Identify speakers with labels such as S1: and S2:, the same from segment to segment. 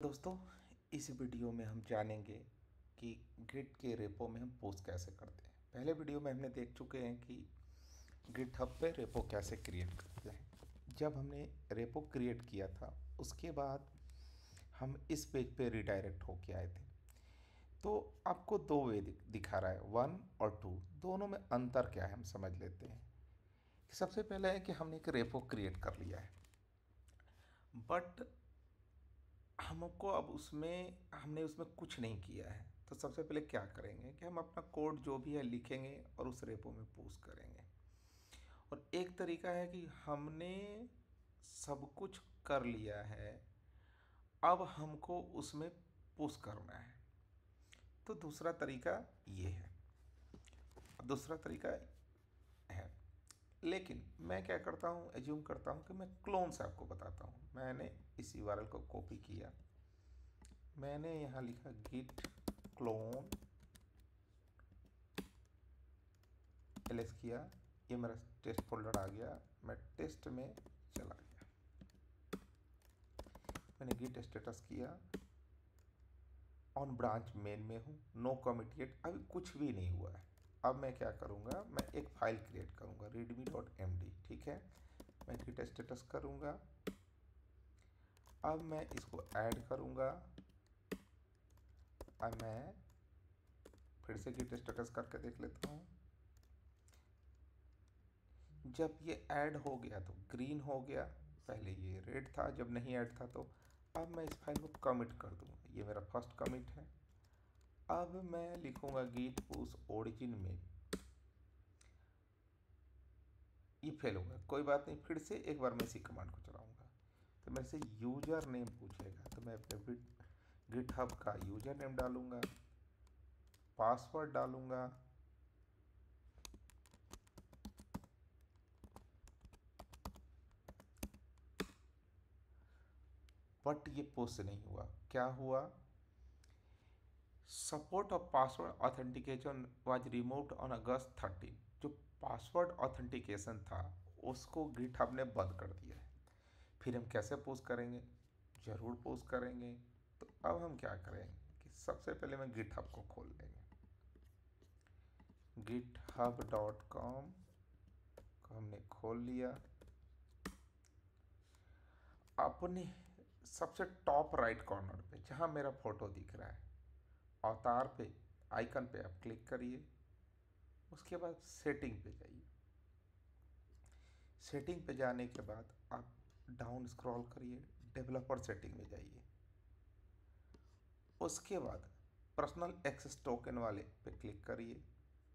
S1: दोस्तों, इस वीडियो में हम जानेंगे कि गिट के रेपो में हम पोस्ट कैसे करते हैं। पहले वीडियो में हमने देख चुके हैं कि गिटहब पे रेपो कैसे क्रिएट करते हैं। जब हमने रेपो क्रिएट किया था उसके बाद हम इस पेज पे रिडायरेक्ट होके आए थे। तो आपको दो वे दिखा रहा है, 1 और 2। दोनों में अंतर क्या है हम समझ लेते हैं। सबसे पहले है कि हमने एक रेपो क्रिएट कर लिया है, बट हमको अब हमने उसमें कुछ नहीं किया है। तो सबसे पहले क्या करेंगे कि हम अपना कोड जो भी है लिखेंगे और उस रेपो में पुश करेंगे। और एक तरीका है कि हमने सब कुछ कर लिया है, अब हमको उसमें पुश करना है। तो दूसरा तरीका ये है, दूसरा तरीका है। लेकिन मैं क्या करता हूँ, एज्यूम करता हूँ कि मैं क्लोन से आपको बताता हूँ। मैंने इस यूआरएल को कॉपी किया, मैंने यहाँ लिखा git clone ls किया, ये मेरा टेस्ट फोल्डर आ गया। मैं टेस्ट में चला गया, मैंने git स्टेटस किया, ऑन ब्रांच मेन में हूँ, नो कमिट येट, अभी कुछ भी नहीं हुआ है। अब मैं क्या करूँगा, मैं एक फाइल क्रिएट करूँगा readme.md। ठीक है, मैं git स्टेटस करूँगा। अब मैं इसको ऐड करूँगा। अब मैं फिर से git स्टेटस करके देख लेता हूँ। जब ये ऐड हो गया तो ग्रीन हो गया, पहले ये रेड था जब नहीं ऐड था। तो अब मैं इस फाइल को कमिट कर दूंगा, ये मेरा फर्स्ट कमिट है। अब मैं लिखूंगा git push origin में, ये फेल होगा, कोई बात नहीं, फिर से एक बार मैं इसी कमांड को चलाऊंगा। तो मेरे से यूजर नेम पूछेगा, तो मैं अपने गिटहब का यूजर नेम डालूंगा, पासवर्ड डालूंगा, बट ये पोस्ट नहीं हुआ। क्या हुआ, support of password authentication was removed on August 13। जो पासवर्ड ऑथेंटिकेशन था उसको गिटहब ने बंद कर दिया है। फिर हम कैसे पोस्ट करेंगे, ज़रूर पोस्ट करेंगे। तो अब हम क्या करेंगे कि सबसे पहले मैं गिटहब को खोल लेंगे, github.com को हमने खोल लिया। अपने सबसे टॉप राइट कॉर्नर पे जहाँ मेरा फोटो दिख रहा है, अवतार पे आइकन पे आप क्लिक करिए। उसके बाद सेटिंग पे जाइए, सेटिंग पे जाने के बाद आप डाउन स्क्रॉल करिए, डेवलपर सेटिंग में जाइए। उसके बाद पर्सनल एक्सेस टोकन वाले पे क्लिक करिए।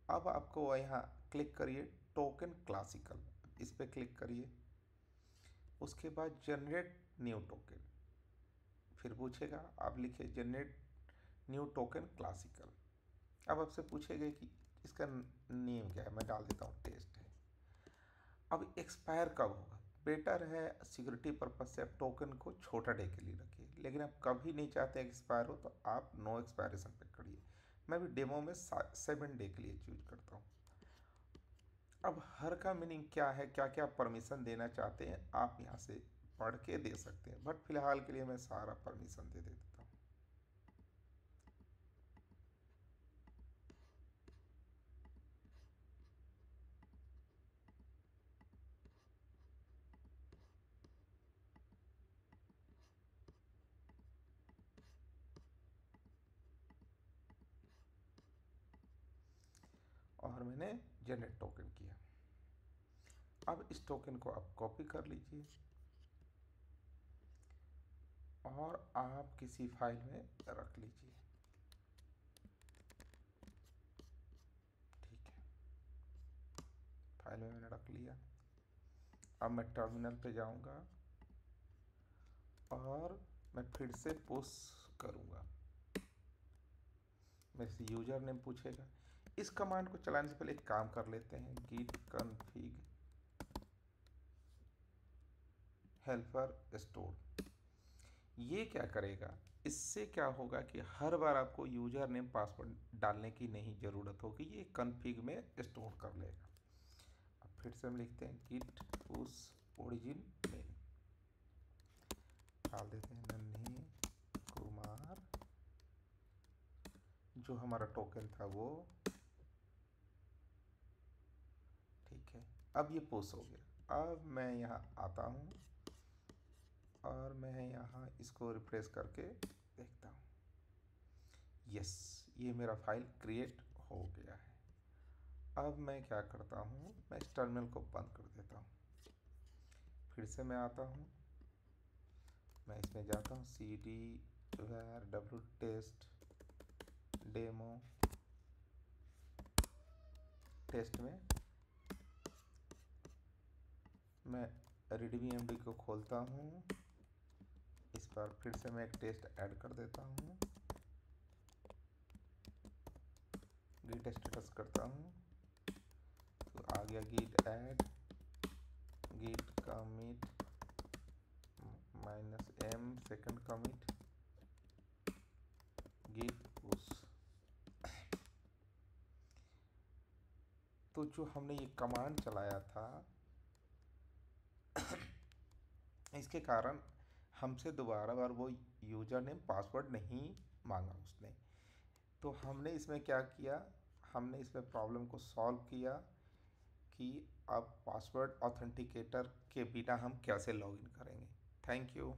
S1: अब आपको यहाँ क्लिक करिए टोकन क्लासिकल, इस पे क्लिक करिए। उसके बाद जनरेट न्यू टोकन, फिर पूछेगा, आप लिखिए जनरेट न्यू टोकन क्लासिकल। अब आपसे पूछेगा कि इसका नेम क्या है, मैं डाल देता हूँ टेस्ट है। अब एक्सपायर कब होगा, बेटर है सिक्योरिटी पर्पज से आप टोकन को छोटा डे के लिए रखिए, लेकिन आप कभी नहीं चाहते एक्सपायर हो तो आप नो एक्सपायरेशन पे करिए। मैं भी डेमो में 7 डे के लिए चूज करता हूँ। अब हर का मीनिंग क्या है, क्या क्या परमिशन देना चाहते हैं, आप यहाँ से पढ़ के दे सकते हैं, बट फिलहाल के लिए मैं सारा परमिशन दे देता हूँ। और मैंने जनरेट टोकन किया। अब इस टोकन को आप कॉपी कर लीजिए और आप किसी फाइल में रख लीजिए। ठीक है, फाइल में मैंने रख लिया। अब मैं टर्मिनल पे जाऊंगा और मैं फिर से पुश करूंगा। मेरे से यूजर नेम पूछेगा। इस कमांड को चलाने से पहले एक काम कर लेते हैं, git config helper store। ये क्या करेगा, इससे क्या होगा कि हर बार आपको यूजर नेम पासवर्ड डालने की नहीं ज़रूरत होगी, ये कन्फिग में स्टोर कर लेगा। अब फिर से हम लिखते हैं git push origin main, डाल देते हैं नन्ही जो हमारा टोकन था वो ठीक है। अब ये पोस्ट हो गया। अब मैं यहाँ आता हूँ और मैं यहाँ इसको रिफ्रेश करके देखता हूँ। यस, ये मेरा फाइल क्रिएट हो गया है। अब मैं क्या करता हूँ, मैं इस टर्मिनल को बंद कर देता हूँ। फिर से मैं आता हूँ, मैं इसमें जाता हूँ cd var w test demo test में मैं readme.md को खोलता हूँ। इस पर फिर से मैं एक टेस्ट ऐड कर देता हूँ, git स्टेटस करता हूँ तो आ गया git add git commit -m second commit git push। तो जो हमने ये कमांड चलाया था इसके कारण हमसे दोबारा बार वो यूजर नेम पासवर्ड नहीं मांगा उसने। तो हमने इसमें क्या किया, हमने इसमें प्रॉब्लम को सॉल्व किया कि अब पासवर्ड ऑथेंटिकेटर के बिना हम कैसे लॉगिन करेंगे। Thank you.